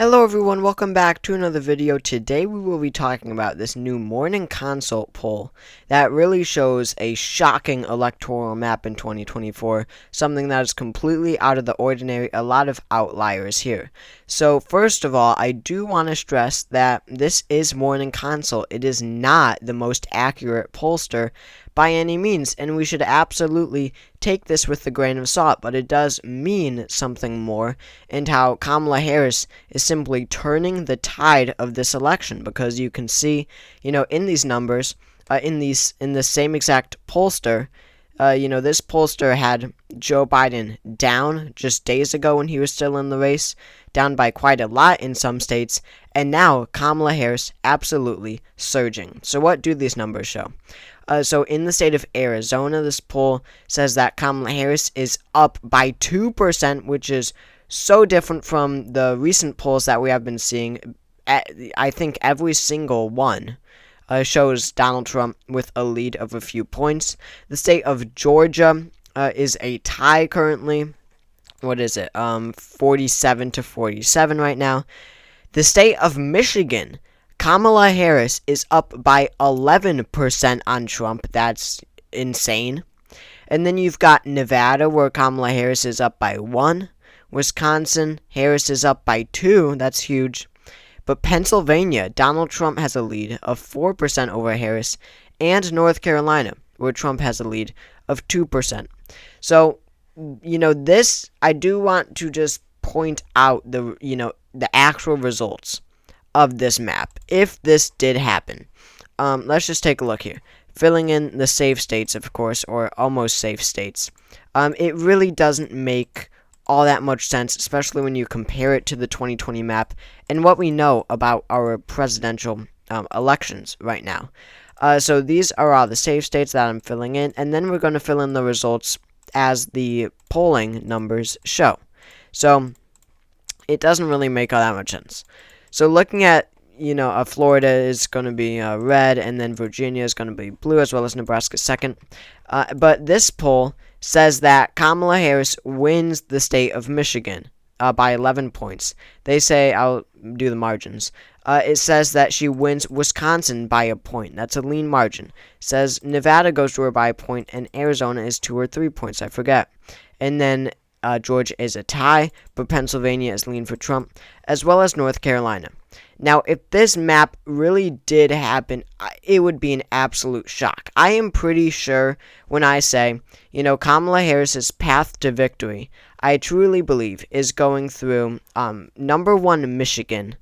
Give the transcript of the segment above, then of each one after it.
Hello everyone, welcome back to another video. Today we will be talking about this new Morning Consult poll that really shows a shocking electoral map in 2024, something that is completely out of the ordinary, a lot of outliers here. So first of all, I do want to stress that this is Morning Consult. It is not the most accurate pollster by any means, and we should absolutely take this with a grain of salt, but it does mean something more, and how Kamala Harris is simply turning the tide of this election, because you can see, in these numbers, in the same exact pollster, this pollster had Joe Biden down just days ago when he was still in the race, down by quite a lot in some states, and now Kamala Harris absolutely surging. So what do these numbers show? So in the state of Arizona, this poll says that Kamala Harris is up by 2%, which is so different from the recent polls that we have been seeing. I think every single one shows Donald Trump with a lead of a few points. The state of Georgia is a tie currently. What is it? 47 to 47 right now. The state of Michigan, Kamala Harris is up by 11% on Trump. That's insane. And then you've got Nevada, where Kamala Harris is up by 1. Wisconsin, Harris is up by 2. That's huge. But Pennsylvania, Donald Trump has a lead of 4% over Harris. And North Carolina, where Trump has a lead of 2%. So, this, I do want to just point out the actual results of this map, if this did happen. Let's just take a look here. Filling in the safe states, of course, or almost safe states. It really doesn't make all that much sense, especially when you compare it to the 2020 map and what we know about our presidential elections right now. So these are all the safe states that I'm filling in, and then we're going to fill in the results as the polling numbers show. So it doesn't really make all that much sense. So looking at, Florida is going to be red, and then Virginia is going to be blue, as well as Nebraska second. But this poll says that Kamala Harris wins the state of Michigan by 11 points. They say, I'll do the margins. It says that she wins Wisconsin by a point. That's a lean margin. It says Nevada goes to her by a point, and Arizona is 2 or 3 points. I forget. And then Georgia is a tie, but Pennsylvania is lean for Trump, as well as North Carolina. Now, if this map really did happen, it would be an absolute shock. I am pretty sure when I say, Kamala Harris's path to victory, I truly believe, is going through number 1, Michigan.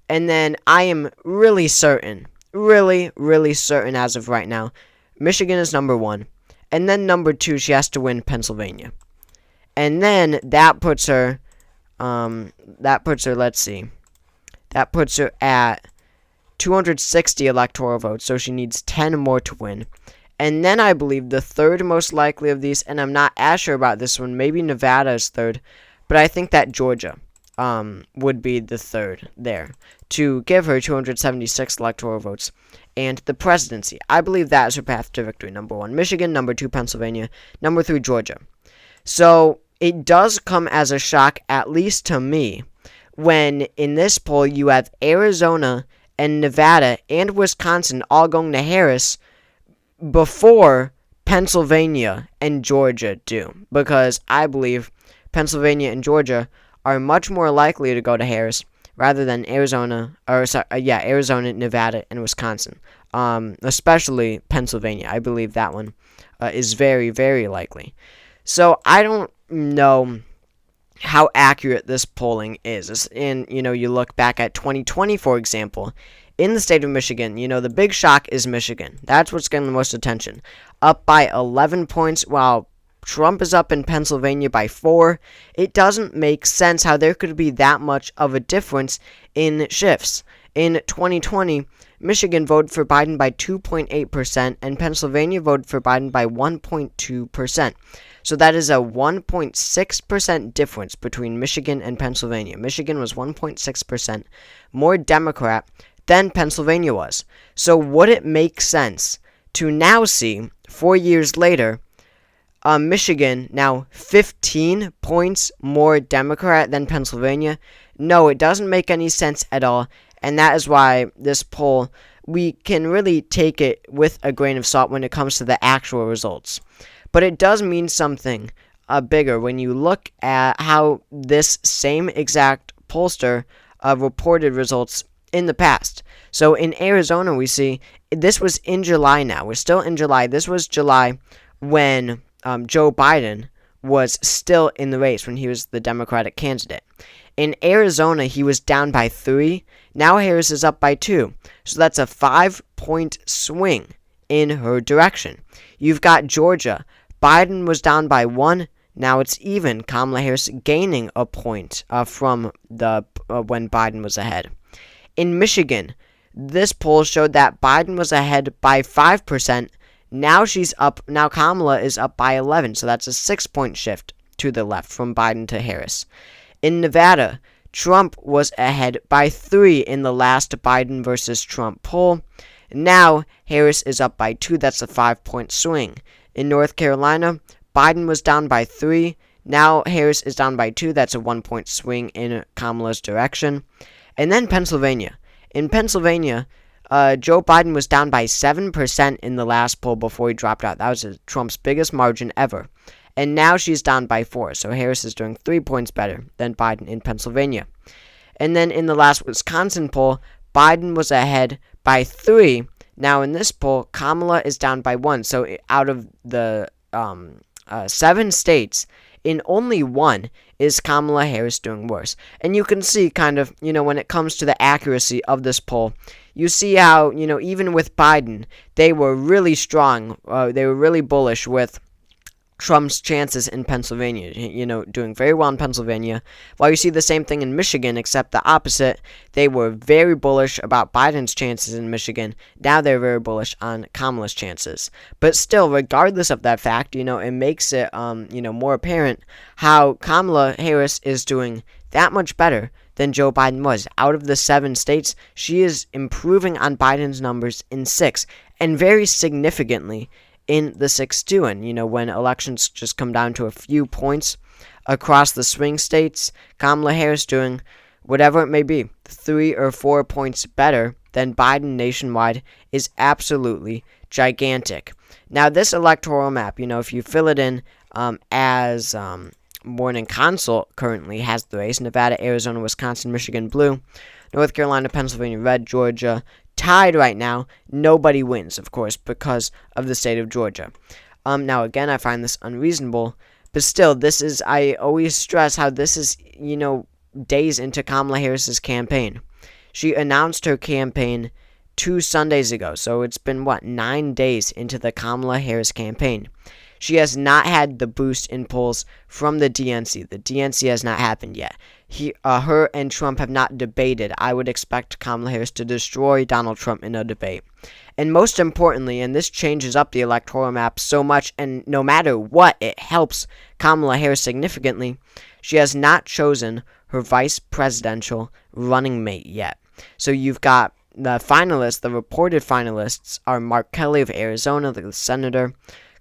And then I am really certain, really certain as of right now, Michigan is number 1. And then number 2, she has to win Pennsylvania. And then that puts her, let's see. That puts her at 260 electoral votes, so she needs 10 more to win. And then I believe the third most likely of these, and I'm not as sure about this one, maybe Nevada is third, but I think that Georgia would be the third there to give her 276 electoral votes. And the presidency, I believe that is her path to victory. Number 1, Michigan. Number 2, Pennsylvania. Number 3, Georgia. So it does come as a shock, at least to me, when in this poll you have Arizona and Nevada and Wisconsin all going to Harris before Pennsylvania and Georgia do. Because I believe Pennsylvania and Georgia are much more likely to go to Harris rather than Arizona, Nevada, and Wisconsin. Especially Pennsylvania. I believe that one is very, very likely. So I don't know how accurate this polling is. And, you look back at 2020, for example, in the state of Michigan, the big shock is Michigan. That's what's getting the most attention. Up by 11 points, while Trump is up in Pennsylvania by 4. It doesn't make sense how there could be that much of a difference in shifts. In 2020, Michigan voted for Biden by 2.8%, and Pennsylvania voted for Biden by 1.2%. So that is a 1.6% difference between Michigan and Pennsylvania. Michigan was 1.6% more Democrat than Pennsylvania was. So would it make sense to now see, 4 years later, Michigan now 15 points more Democrat than Pennsylvania? No, it doesn't make any sense at all, and that is why this poll, we can really take it with a grain of salt when it comes to the actual results. But it does mean something bigger when you look at how this same exact pollster reported results in the past. So in Arizona, we see this was in July now. We're still in July. This was July when Joe Biden was still in the race, when he was the Democratic candidate. In Arizona, he was down by 3. Now Harris is up by 2. So that's a 5-point swing in her direction. You've got Georgia. Biden was down by 1. Now it's even. Kamala Harris gaining a point from the when Biden was ahead. In Michigan, this poll showed that Biden was ahead by 5%. Now she's up. Now Kamala is up by 11. So that's a 6-point shift to the left from Biden to Harris. In Nevada, Trump was ahead by 3 in the last Biden versus Trump poll. Now Harris is up by 2. That's a 5-point swing. In North Carolina, Biden was down by 3. Now Harris is down by 2. That's a 1-point swing in Kamala's direction. And then Pennsylvania. In Pennsylvania, Joe Biden was down by 7% in the last poll before he dropped out. That was Trump's biggest margin ever. And now she's down by 4. So Harris is doing 3 points better than Biden in Pennsylvania. And then in the last Wisconsin poll, Biden was ahead by 3. Now in this poll, Kamala is down by 1. So out of the 7 states, in only 1 is Kamala Harris doing worse. And you can see kind of, when it comes to the accuracy of this poll, you see how, even with Biden, they were really strong. They were really bullish with Trump's chances in Pennsylvania, doing very well in Pennsylvania, while you see the same thing in Michigan, except the opposite. They were very bullish about Biden's chances in Michigan. Now they're very bullish on Kamala's chances. But still, regardless of that fact, it makes it, more apparent how Kamala Harris is doing that much better than Joe Biden was. Out of the 7 states, she is improving on Biden's numbers in 6, and very significantly in the 6th too. And when elections just come down to a few points across the swing states, Kamala Harris doing whatever it may be, 3 or 4 points better than Biden nationwide is absolutely gigantic. Now this electoral map, if you fill it in as Morning Consult currently has the race: Nevada, Arizona, Wisconsin, Michigan blue, North Carolina, Pennsylvania red, Georgia tied right now. Nobody wins, of course, because of the state of Georgia. Now, again, I find this unreasonable, but still, I always stress how this is, days into Kamala Harris's campaign. She announced her campaign 2 Sundays ago, so it's been, 9 days into the Kamala Harris campaign. She has not had the boost in polls from the DNC. The DNC has not happened yet. Her and Trump have not debated. I would expect Kamala Harris to destroy Donald Trump in a debate. And most importantly, and this changes up the electoral map so much, and no matter what, it helps Kamala Harris significantly, she has not chosen her vice presidential running mate yet. So you've got the finalists, the reported finalists are Mark Kelly of Arizona, the senator,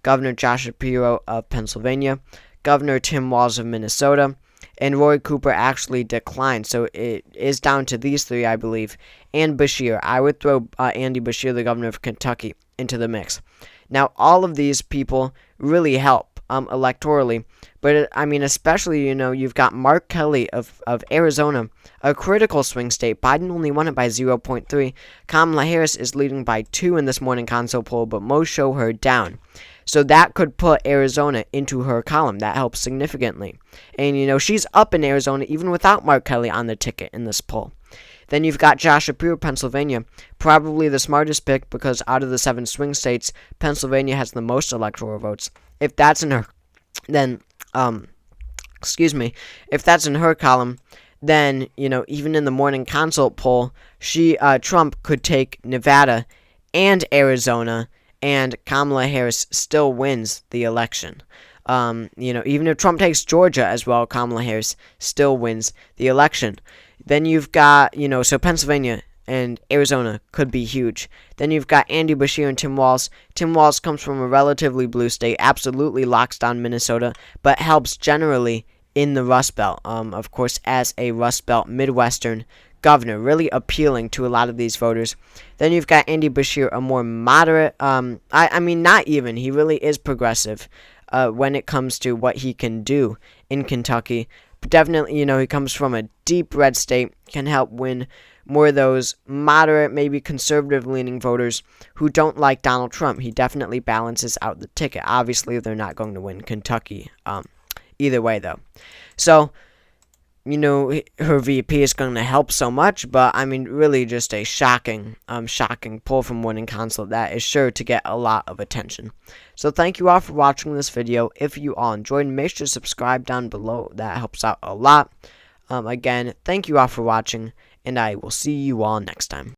Governor Josh Shapiro of Pennsylvania, Governor Tim Walz of Minnesota, and Roy Cooper actually declined. So it is down to these 3, I believe, and Beshear. I would throw Andy Beshear, the governor of Kentucky, into the mix. Now, all of these people really help electorally, but especially, you've got Mark Kelly of Arizona, a critical swing state. Biden only won it by 0.3. Kamala Harris is leading by 2 in this Morning Consult poll, but most show her down. So that could put Arizona into her column. That helps significantly. And, she's up in Arizona even without Mark Kelly on the ticket in this poll. Then you've got Josh Shapiro, Pennsylvania, probably the smartest pick because out of the 7 swing states, Pennsylvania has the most electoral votes. If that's in her, then, if that's in her column, then, even in the Morning Consult poll, Trump could take Nevada and Arizona, and Kamala Harris still wins the election. Even if Trump takes Georgia as well, Kamala Harris still wins the election. Then you've got, so Pennsylvania and Arizona could be huge. Then you've got Andy Beshear and Tim Walz. Tim Walz comes from a relatively blue state, absolutely locks down Minnesota, but helps generally in the Rust Belt. Of course, as a Rust Belt Midwestern governor, really appealing to a lot of these voters. Then you've got Andy Beshear, a more moderate, I mean, not even, he really is progressive when it comes to what he can do in Kentucky. But definitely, he comes from a deep red state, can help win more of those moderate, maybe conservative-leaning voters who don't like Donald Trump. He definitely balances out the ticket. Obviously, they're not going to win Kentucky either way, though. So, her VP is going to help so much, but, I mean, really just a shocking poll from Morning Consult that is sure to get a lot of attention. So, thank you all for watching this video. If you all enjoyed, make sure to subscribe down below. That helps out a lot. Again, thank you all for watching, and I will see you all next time.